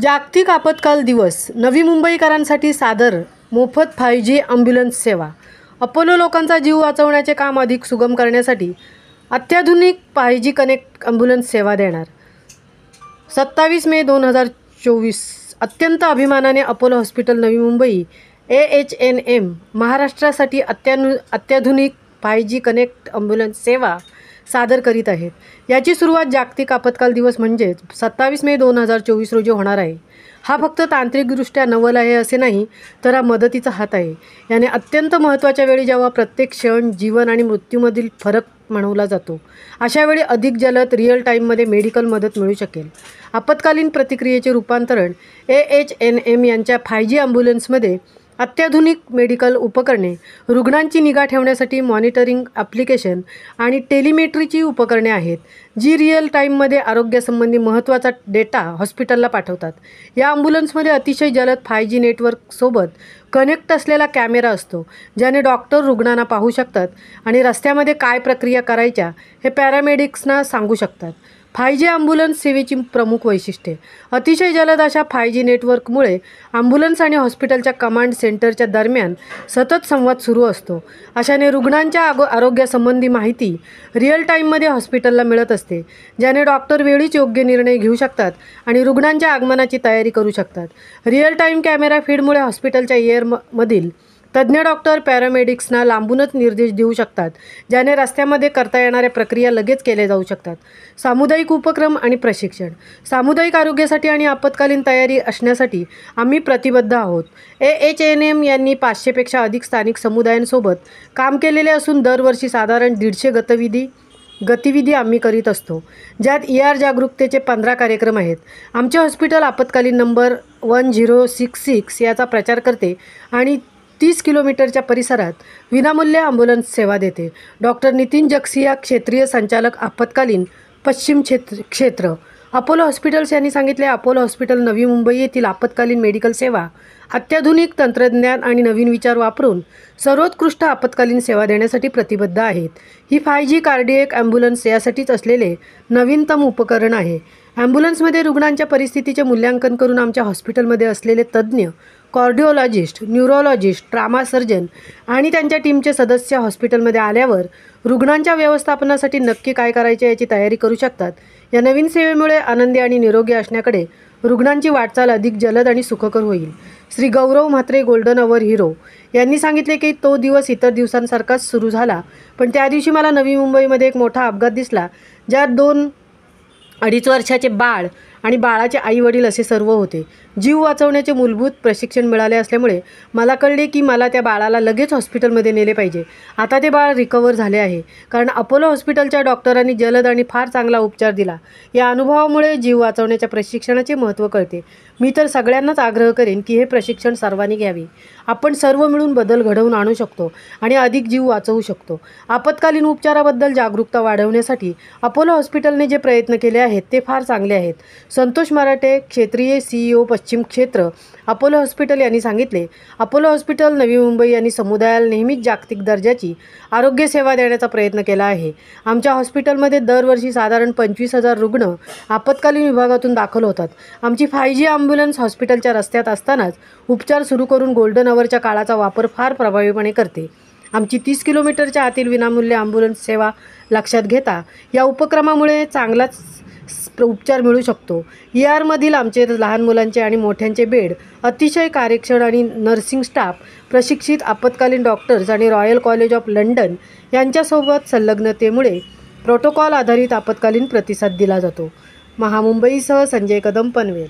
जागतिक आपत्काल दिवस. नवी मुंबईकरांसाठी सादर मोफत 5G ॲम्ब्युलन्स सेवा. अपोलो लोकांचा जीव वाचवण्याचे काम अधिक सुगम करण्यासाठी अत्याधुनिक 5G कनेक्ट ॲम्ब्युलन्स सेवा देणार. 27 मे 2024. अत्यंत अभिमानाने Apollo hospital Navi Mumbai AHNM महाराष्ट्रासाठी अत्याधुनिक 5G कनेक्ट ॲम्ब्युलन्स सेवा सादर करीत आहेत. याची सुरुवात जागतिक आपत्काल दिवस म्हणजेच 27 मे 2024 रोजी होणार आहे. हा फक्त तांत्रिकदृष्ट्या नवल आहे असे नाही, तर हा मदतीचा हात आहे. याने अत्यंत महत्त्वाच्या वेळी जेव्हा प्रत्येक क्षण जीवन आणि मृत्यूमधील फरक म्हणवला जातो, अशा वेळी अधिक जलद रिअल टाईममध्ये मेडिकल मदत मिळू शकेल. आपत्कालीन प्रतिक्रियेचे रूपांतरण AHNM यांच्या 5G ॲम्ब्युलन्समध्ये अत्याधुनिक मेडिकल उपकरणे, रुग्णांची निगा ठेवण्यासाठी मॉनिटरिंग ॲप्लिकेशन आणि टेलिमेट्रीची उपकरणे आहेत, जी रिअल टाईममध्ये आरोग्यासंबंधी महत्त्वाचा डेटा हॉस्पिटलला पाठवतात. या ॲम्ब्युलन्समध्ये अतिशय जलद 5G नेटवर्कसोबत कनेक्ट असलेला कॅमेरा असतो, ज्याने डॉक्टर रुग्णांना पाहू शकतात आणि रस्त्यामध्ये काय प्रक्रिया करायच्या हे पॅरामेडिक्सना सांगू शकतात. 5G ॲम्ब्युलन्स सेवेची प्रमुख वैशिष्ट्ये. अतिशय जलद अशा 5G नेटवर्कमुळे ॲम्ब्युलन्स आणि हॉस्पिटलच्या कमांड सेंटरच्या दरम्यान सतत संवाद सुरू असतो. अशाने रुग्णांच्या आरोग्यासंबंधी माहिती रिअल टाईममध्ये हॉस्पिटलला मिळत असते, ज्याने डॉक्टर वेळीच योग्य निर्णय घेऊ शकतात आणि रुग्णांच्या आगमनाची तयारी करू शकतात. रिअल टाईम कॅमेरा फीडमुळे हॉस्पिटलच्या एअरमधील तज्ज्ञ डॉक्टर पॅरामेडिक्सना लांबूनच निर्देश देऊ शकतात, ज्याने रस्त्यामध्ये करता येणाऱ्या प्रक्रिया लगेच केल्या जाऊ शकतात. सामुदायिक उपक्रम आणि प्रशिक्षण. सामुदायिक आरोग्यासाठी आणि आपत्कालीन तयारी असण्यासाठी आम्ही प्रतिबद्ध आहोत. AHNM यांनी 500पेक्षा अधिक स्थानिक समुदायांसोबत काम केलेले असून दरवर्षी साधारण 150 गतिविधी आम्ही करीत असतो, ज्यात ER जागरूकतेचे 15 कार्यक्रम आहेत. आमचे हॉस्पिटल आपत्कालीन नंबर 1066 याचा प्रचार करते आणि 30 किलोमीटरच्या परिसरात विनामूल्य ॲम्ब्युलन्स सेवा देते. डॉक्टर नितीन जगसिया, क्षेत्रीय संचालक आपत्कालीन पश्चिम क्षेत्र, अपोलो हॉस्पिटल्स यांनी सांगितले, अपोलो हॉस्पिटल नवी मुंबई येथील आपत्कालीन मेडिकल सेवा अत्याधुनिक तंत्रज्ञान आणि नवीन विचार वापरून सर्वोत्कृष्ट आपत्कालीन सेवा देण्यासाठी प्रतिबद्ध आहेत. ही 5G कार्डिएक ॲम्ब्युलन्स यासाठीच असलेले नवीनतम उपकरण आहे. ॲम्ब्युलन्समध्ये रुग्णांच्या परिस्थितीचे मूल्यांकन करून आमच्या हॉस्पिटलमध्ये असलेले तज्ज्ञ कार्डिओलॉजिस्ट, न्यूरोलॉजिस्ट, ट्रामा सर्जन आणि त्यांच्या टीमचे सदस्य हॉस्पिटलमध्ये आल्यावर रुग्णांच्या व्यवस्थापनासाठी नक्की काय करायचे याची तयारी करू शकतात. या नवीन सेवेमुळे आनंदी आणि निरोगी असण्याकडे रुग्णांची वाटचाल अधिक जलद आणि सुखकर होईल. श्री गौरव म्हात्रे, गोल्डन अवर हिरो यांनी सांगितले की तो दिवस इतर दिवसांसारखाच सुरू झाला, पण त्या दिवशी मला नवी मुंबईमध्ये एक मोठा अपघात दिसला, ज्यात 2-2.5 वर्षाचे बाळ आणि बाळाचे आईवडील असे सर्व होते. जीव वाचवण्याचे मूलभूत प्रशिक्षण मिळाले असल्यामुळे मला कळले की मला त्या बाळाला लगेच हॉस्पिटलमध्ये नेले पाहिजे. आता ते बाळ रिकवर झाले आहे, कारण अपोलो हॉस्पिटलच्या डॉक्टरांनी जलद आणि फार चांगला उपचार दिला. या अनुभवामुळे जीव वाचवण्याच्या प्रशिक्षणाचे महत्त्व कळते. मी तर सगळ्यांनाच आग्रह करेन की हे प्रशिक्षण सर्वांनी घ्यावे. आपण सर्व मिळून बदल घडवून आणू शकतो आणि अधिक जीव वाचवू शकतो. आपत्कालीन उपचाराबद्दल जागरूकता वाढवण्यासाठी अपोलो हॉस्पिटलने जे प्रयत्न केले आहेत ते फार चांगले आहेत. संतोष मराठे, क्षेत्रीय CEO पश्चिम क्षेत्र, अपोलो हॉस्पिटल यांनी सांगितले, अपोलो हॉस्पिटल नवी मुंबई यांनी समुदायाला नेहमीच जागतिक दर्जाची आरोग्य सेवा देण्याचा प्रयत्न केला आहे. आमच्या हॉस्पिटलमध्ये दरवर्षी साधारण 25,000 रुग्ण आपत्कालीन विभागातून दाखल होतात. आमची 5G ॲम्ब्युलन्स हॉस्पिटलच्या रस्त्यात असतानाच उपचार सुरू करून गोल्डन अवरच्या काळाचा वापर फार प्रभावीपणे करते. आमची 30 किलोमीटरच्या आतील विनामूल्य ॲम्ब्युलन्स सेवा लक्षात घेता या उपक्रमामुळे चांगलाच उपचार मिळू शकतो. ERमधील आमचे लहान मुलांचे आणि मोठ्यांचे बेड अतिशय कार्यक्षम आणि नर्सिंग स्टाफ, प्रशिक्षित आपत्कालीन डॉक्टर्स आणि रॉयल कॉलेज ऑफ लंडन यांच्यासोबत संलग्नतेमुळे प्रोटोकॉल आधारित आपत्कालीन प्रतिसाद दिला जातो. महामुंबईसह संजय कदम, पनवेल.